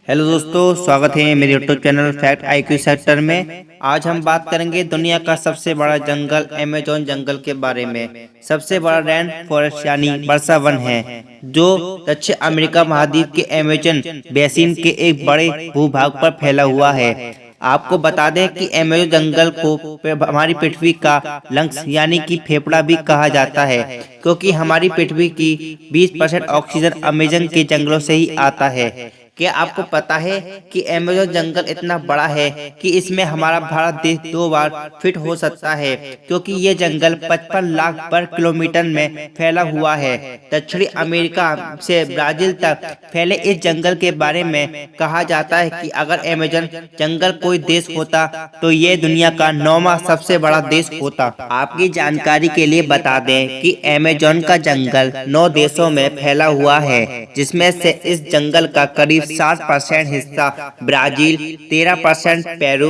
Hello दोस्तों, स्वागत है मेरे YouTube channel fact IQ sector में। आज हम बात करेंगे दुनिया का सबसे बड़ा जंगल अमेज़न जंगल के बारे में। सबसे बड़ा रेन फॉरेस्ट यानी वर्षा वन है जो दक्षिण अमेरिका महाद्वीप के अमेज़न बेसिन के एक बड़े भूभाग पर फैला हुआ है। आपको बता दें कि अमेज़न जंगल को हमारी पृथ्वी का लंग्स यानी कि फेफड़ा भी कहा जाता है, क्योंकि हमारी पृथ्वी की 20% ऑक्सीजन अमेज़न के जंगलों से ही आता है। क्या आपको पता है कि अमेज़न जंगल इतना बड़ा है कि इसमें हमारा भारत देश 2 बार फिट हो सकता है, क्योंकि ये जंगल 55 लाख वर्ग किलोमीटर में फैला हुआ है। दक्षिणी अमेरिका से ब्राजील तक फैले इस जंगल के बारे में कहा जाता है कि अगर अमेज़न जंगल कोई देश होता तो ये दुनिया का 9वां सबसे बड़ा देश होता। आपकी जानकारी के लिए बता दें कि अमेज़न का जंगल 9 देशों में फैला हुआ है, जिसमें से इस जंगल का करीब 60% हिस्सा ब्राजील, 13% पेरू,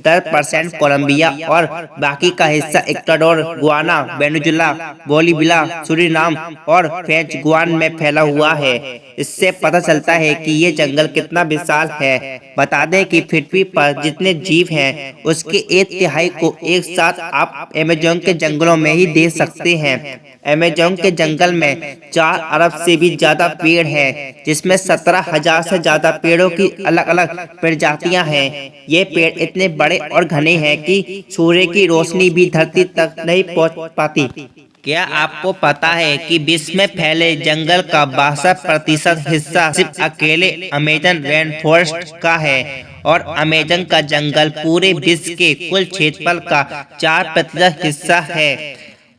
10% कोलंबिया और बाकी का हिस्सा Ecuador, Guyana, Venezuela, Bolivia, Suriname और फ्रेंच गुयाना में फैला हुआ है। इससे पता चलता है कि ये जंगल कितना विशाल है। बता दें कि पृथ्वी पर जितने जीव हैं उसके 1/3 को एक साथ आप अमेज़न के जंगलों में ही देख सकते हैं। अमेज़न के जंगल में 4 अरब से भी ज्यादा पेड़ हैं, जिसमें 17,000 से ज्यादा पेड़ों की अलग अलग प्रजातियां हैं। ये पेड़ इतने बड़े और घने हैं कि सूर्य की रोशनी भी धरती तक नहीं पहुंच पाती। क्या आपको पता है कि विश्व में फैले जंगल का 62% हिस्सा सिर्फ अकेले अमेज़न रेन फॉरेस्ट का है और अमेज़न का जंगल पूरे विश्व के कुल क्षेत्रफल का 4% हिस्सा है।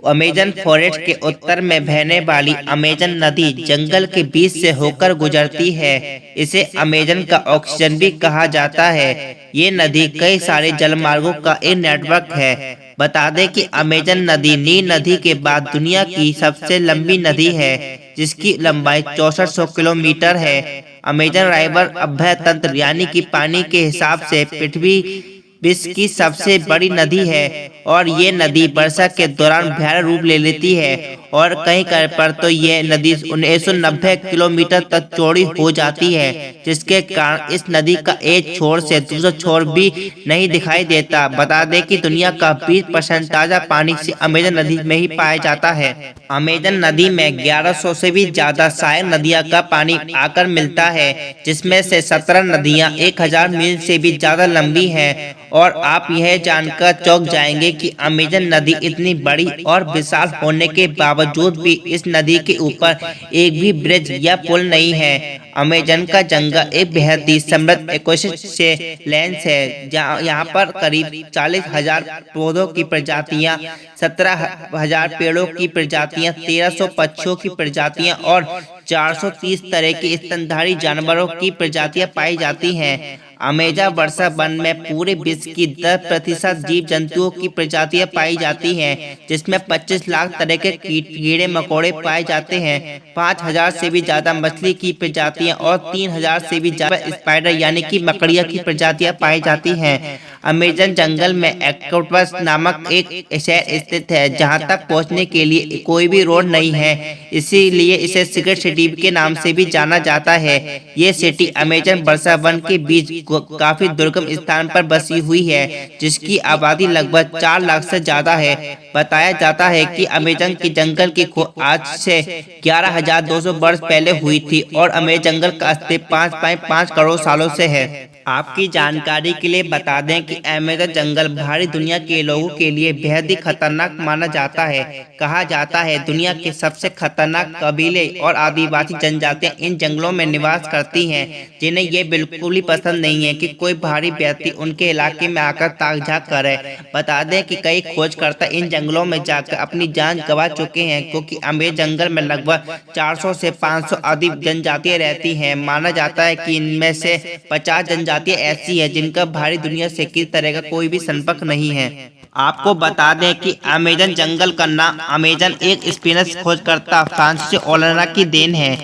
अमेज़न फॉरेस्ट के उत्तर में बहने वाली अमेज़न नदी जंगल के बीच से होकर गुजरती है। इसे अमेज़न का ऑक्सीजन भी कहा जाता है। ये नदी कई सारे जलमार्गों का एक नेटवर्क है। बता दें कि अमेज़न नदी नील नदी के बाद दुनिया की सबसे लंबी नदी है, जिसकी लंबाई 6400 किलोमीटर है। अमेज़न रिवर अभय तंत्र यानी कि पानी के हिसाब से पृथ्वी विश्व की सबसे बड़ी नदी है और ये नदी वर्षा के दौरान भयानक रूप ले लेती है और कहीं कहीं पर तो ये नदी 1990 किलोमीटर तक चौड़ी हो जाती है, जिसके कारण इस नदी का एक छोर से दूसरे छोर भी नहीं दिखाई देता। बता दें कि दुनिया का 20% ताजा पानी से अमेज़न नदी में ही पाया जाता है। अमेज़न नदी में 1100 से भी ज्यादा सहायक नदियां का पानी आकर मिलता है, जिसमें से 17 नदियां 1000 मील से भी ज्यादा लंबी हैं। और आप यह जानकर चौंक जाएंगे कि अमेज़न नदी इतनी बड़ी और विशाल होने के बावजूद भी इस नदी के ऊपर एक भी ब्रिज या पुल नहीं है। अमेज़न का जंगल एक बेहद ही समृद्ध इकोसिस्टम लेंस है, जहाँ यहाँ पर करीब 40,000 पौधों की प्रजातियाँ, 17,000 पेड़ों की प्रजातियाँ, 1300 पक्षियों की प्रजातियाँ और 430 तरह के स्तनधारी जानवरों की प्रजातियां पाई जाती हैं। अमेज़न वर्षा वन में पूरे विश्व की 10% जीव जंतुओं की प्रजातियां पाई जाती हैं, जिसमें 25 लाख तरह के कीड़े मकोड़े पाए जाते हैं, 5,000 से भी ज्यादा मछली की प्रजातियां और 3,000 से भी ज्यादा स्पाइडर यानी कि मकड़िया की प्रजातियां पाई जाती हैं। अमेज़न जंगल में एक्वाटोपस नामक एक शहर स्थित है, जहां तक पहुंचने के लिए कोई भी रोड नहीं है, इसीलिए इसे सीक्रेट सिटी के नाम से भी जाना जाता है। ये सिटी अमेज़न वर्षा वन के बीच काफी दुर्गम स्थान पर बसी हुई है, जिसकी आबादी लगभग 4 लाख से ज्यादा है। बताया जाता है कि अमेज़न के जंगल की खोज आज से 11,200 वर्ष पहले हुई थी और अमेज़न जंगल का अस्तित्व 5.5 करोड़ सालों से है। आपकी जानकारी के लिए बता दें कि अमेज़न जंगल बाहरी दुनिया के लोगों के लिए बेहद ही खतरनाक माना जाता है। कहा जाता है दुनिया के सबसे खतरनाक कबीले और आदिवासी जनजातियां इन जंगलों में निवास करती हैं, जिन्हें ये बिल्कुल ही पसंद नहीं है कि कोई बाहरी व्यक्ति उनके इलाके में आकर ताक झाक करे। बता दें कि कई खोजकर्ता इन जंगलों में जाकर अपनी जान गंवा चुके हैं, क्योंकि अमेज़न जंगल में लगभग 400 से 500 आदि जनजातियां रहती हैं। माना जाता है कि इनमें से 50 जनजातियां ऐसी है जिनका बाहरी दुनिया से किसी तरह का कोई भी संपर्क नहीं है। आपको बता दें कि अमेज़न जंगल का नाम अमेज़न एक स्पेनिश खोजकर्ता फ्रांसिस ओलाना की देन है।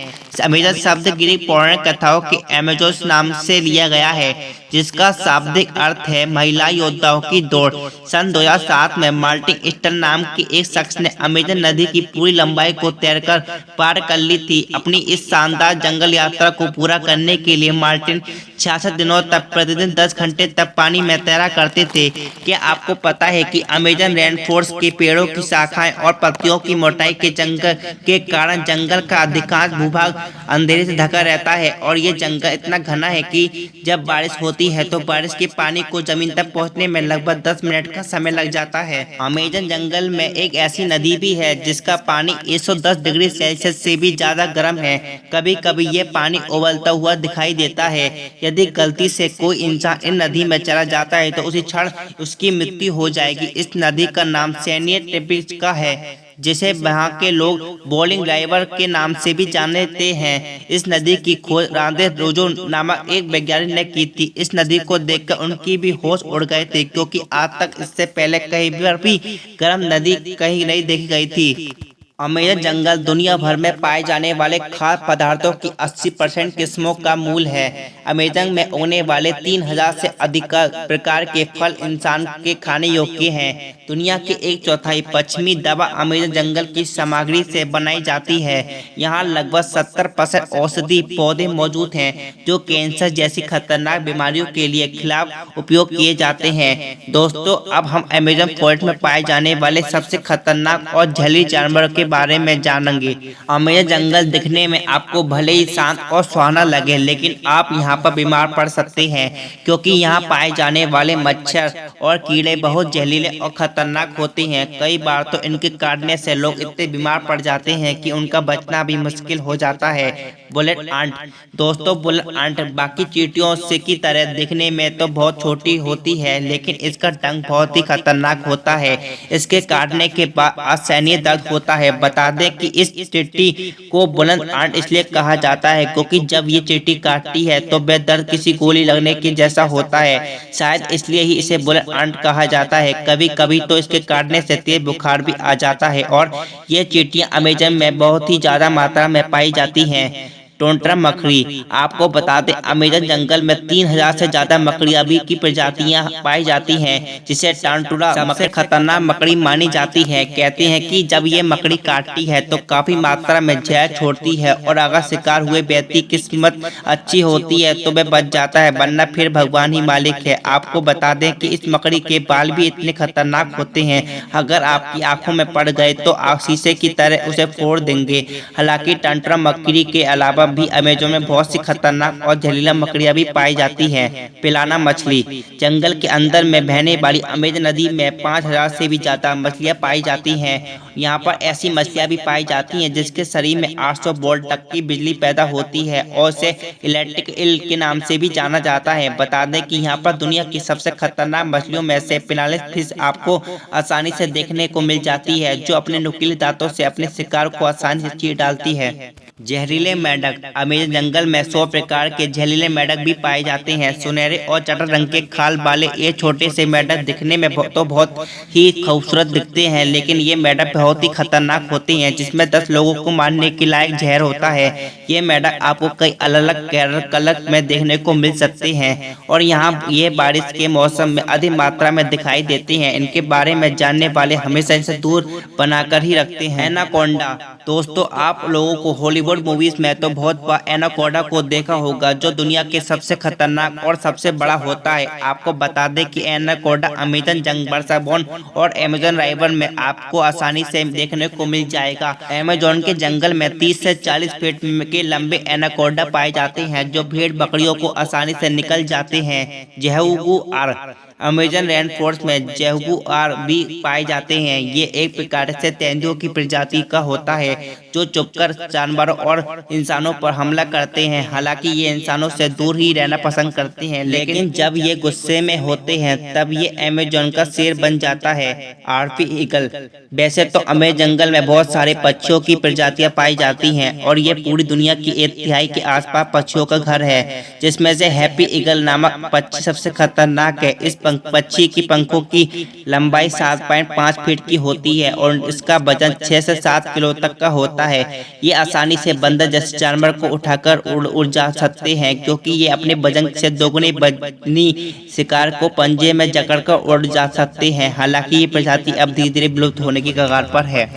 अमेज़न शब्द ग्रीक पौराणिक कथाओं के अमेजोस नाम से लिया गया है, जिसका शाब्दिक अर्थ है महिला योद्धाओं की दौड़। सन 2007 में मार्टिन ईस्टन नाम के एक शख्स ने अमेजन नदी की पूरी लंबाई को तैरकर पार कर ली थी। अपनी इस शानदार जंगल यात्रा को पूरा करने के लिए मार्टिन 66 दिनों तक प्रतिदिन 10 घंटे तक पानी में तैरा करते थे। क्या आपको पता है कि अमेजन रेन फॉरेस्ट के पेड़ों की शाखाएं और पत्तियों की मोटाई के कारण जंगल का अधिकांश भूभाग अंधेरे से ढका रहता है और ये जंगल इतना घना है कि जब बारिश होती है तो बारिश के पानी को जमीन तक पहुंचने में लगभग 10 मिनट का समय लग जाता है। अमेजन जंगल में एक ऐसी नदी भी है जिसका पानी 110 डिग्री सेल्सियस से भी ज्यादा गर्म है। कभी कभी ये पानी उबलता हुआ दिखाई देता है। यदि गलती से कोई इंसान इन नदी में चला जाता है तो उसी क्षण उसकी मृत्यु हो जाएगी। इस नदी का नाम सैनियर टिपिच का है, जिसे वहाँ के लोग बॉलिंग रिवर के नाम से भी जानते हैं। इस नदी की खोज रांदे रोजो नामक एक वैज्ञानिक ने की थी। इस नदी को देखकर उनकी भी होश उड़ गए थे, क्योंकि आज तक इससे पहले कहीं भी गर्म नदी कहीं नहीं देखी गई थी। अमेजन जंगल दुनिया भर में पाए जाने वाले खाद्य पदार्थों की 80% किस्मों का मूल है। अमेजन में उगने वाले 3000 से अधिक प्रकार के फल इंसान के खाने योग्य हैं। दुनिया के 1/4 पश्चिमी दवा अमेजन जंगल की सामग्री से बनाई जाती है। यहाँ लगभग 70% औषधि पौधे मौजूद हैं जो कैंसर जैसी खतरनाक बीमारियों के लिए खिलाफ उपयोग किए जाते हैं। दोस्तों, अब हम अमेजन फॉरेस्ट में पाए जाने वाले सबसे खतरनाक और जहरीले जानवरों के बारे में जानेंगे। अमेजन जंगल दिखने में आपको भले ही शांत और सुहाना लगे, लेकिन आप यहाँ पर बीमार पड़ सकते हैं, क्योंकि यहाँ पाए जाने वाले मच्छर और कीड़े बहुत जहरीले और खतरनाक होते हैं। कई बार तो इनके काटने से लोग इतने बीमार पड़ जाते हैं कि उनका बचना भी मुश्किल हो जाता है। Bullet ant. दोस्तों, बुलेट आंट बाकी चींटियों से की तरह दिखने में तो बहुत छोटी होती है, लेकिन इसका डंक बहुत ही खतरनाक होता है। इसके काटने के बाद असहनीय दर्द होता है। बता दें कि इस चींटी को बुलेट आंट इसलिए कहा जाता है क्योंकि जब ये चींटी काटती है तो वह दर्द किसी गोली लगने के जैसा होता है। शायद इसलिए ही इसे बुलेट आंट कहा जाता है। कभी कभी तो इसके काटने से तेज बुखार भी आ जाता है और ये चींटियां अमेजन में बहुत ही ज्यादा मात्रा में पाई जाती हैं। टोंट्रा मकड़ी। आपको बता दें, अमेजन जंगल में 3000 से ज्यादा मकड़ियां भी की प्रजातियां पाई जाती हैं, जिसे टांटुरा सबसे खतरनाक मकड़ी मानी जाती है। कहते हैं कि जब ये मकड़ी काटती है तो काफी मात्रा में जहर छोड़ती है और अगर शिकार हुए व्यक्ति की किस्मत अच्छी होती है तो वह बच जाता है, वरना फिर भगवान ही मालिक है। आपको बता दें कि इस मकड़ी के बाल भी इतने खतरनाक होते हैं, अगर आपकी आंखों में पड़ गए तो आप शीशे की तरह उसे फोड़ देंगे। हालांकि टांटुरा मकड़ी के अलावा भी अमेजन में बहुत सी खतरनाक और जहरीला मकड़ियां भी पाई जाती हैं। पिलाना मछली। जंगल के अंदर में बहने वाली अमेजन नदी में 5000 से भी ज्यादा मछलियां पाई जाती हैं। यहाँ पर ऐसी मछलियां भी पाई जाती हैं जिसके शरीर में 800 वोल्ट तक की बिजली पैदा होती है और इसे इलेक्ट्रिक ईल के नाम से भी जाना जाता है। बता दें कि यहाँ पर दुनिया की सबसे खतरनाक मछलियों में से पिलाने फिश आपको आसानी से देखने को मिल जाती है, जो अपने नुकीले दांतों से अपने शिकार को आसानी से चीर डालती है। जहरीले मेंढक। अमेजन जंगल में 100 प्रकार के जहरीले मेंढक भी पाए जाते हैं। सुनहरे और चटर रंग के खाल वाले ये छोटे से मेंढक दिखने में तो बहुत ही खूबसूरत दिखते हैं, लेकिन ये मेंढक बहुत ही खतरनाक होते हैं, जिसमें 10 लोगों को मारने के लायक जहर होता है। ये मेंढक आपको कई अलग अलग कलर में देखने को मिल सकते हैं और यहाँ ये बारिश के मौसम में अधिक मात्रा में दिखाई देते हैं। इनके बारे में जानने वाले हमेशा इनसे दूर बनाकर ही रखते हैं। एनाकोंडा। दोस्तों, आप लोगों को हॉलीवुड मूवीज में तो बहुत बार एनाकोंडा को देखा होगा, जो दुनिया के सबसे खतरनाक और सबसे बड़ा होता है। आपको बता दें कि एनाकोंडा अमेजन जंगल वर्षावन और अमेजन रिवर में आपको आसानी से देखने को मिल जाएगा। अमेजन के जंगल में 30 से 40 फीट के लंबे एनाकोंडा पाए जाते हैं, जो भेड़ बकरियों को आसानी से निकल जाते हैं। जगुआर। अमेजन रेन फॉरेस्ट में जगुआर भी पाए जाते हैं। ये एक प्रकार से तेंदुओं की प्रजाति का होता है, जो छुपकर जानवरों और इंसानों पर हमला करते हैं। हालांकि ये इंसानों से दूर ही रहना पसंद करते हैं, लेकिन जब ये गुस्से में होते हैं तब ये अमेजन का शेर बन जाता है। आर्पी ईगल। वैसे तो अमेजन जंगल में बहुत सारे पक्षियों की प्रजातियां पाई जाती हैं और ये पूरी दुनिया की 1/3 के आसपास पक्षियों का घर है, जिसमें से हैप्पी ईगल नामक पक्षी सबसे खतरनाक है। इस पक्षी की पंखों की लंबाई 7.5 फीट की होती है और इसका वजन 6 से 7 किलो तक का होता होता है। ये आसानी से बंदर जैसे जानवर को उठाकर उड़ जा सकते हैं, क्योंकि ये अपने वजन से दोगुनी वजनी शिकार को पंजे में जकड़कर उड़ जा सकते हैं। हालांकि ये प्रजाति अब धीरे धीरे विलुप्त होने की कगार पर है,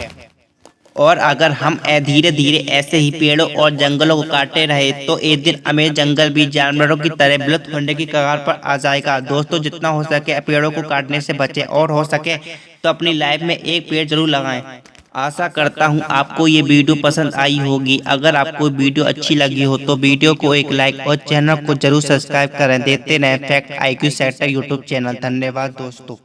और अगर हम धीरे धीरे ऐसे ही पेड़ों और जंगलों को काटते रहे तो एक दिन अमेज़न जंगल भी जानवरों की तरह विलुप्त होने की कगार पर आ जाएगा। दोस्तों, जितना हो सके पेड़ों को काटने से बचें, और हो सके तो अपनी लाइफ में एक पेड़ जरूर लगाएं। आशा करता हूं आपको ये वीडियो पसंद आई होगी। अगर आपको वीडियो अच्छी लगी हो तो वीडियो को एक लाइक और चैनल को जरूर सब्सक्राइब करें। देखते रहें fact IQ sector YouTube channel. धन्यवाद दोस्तों।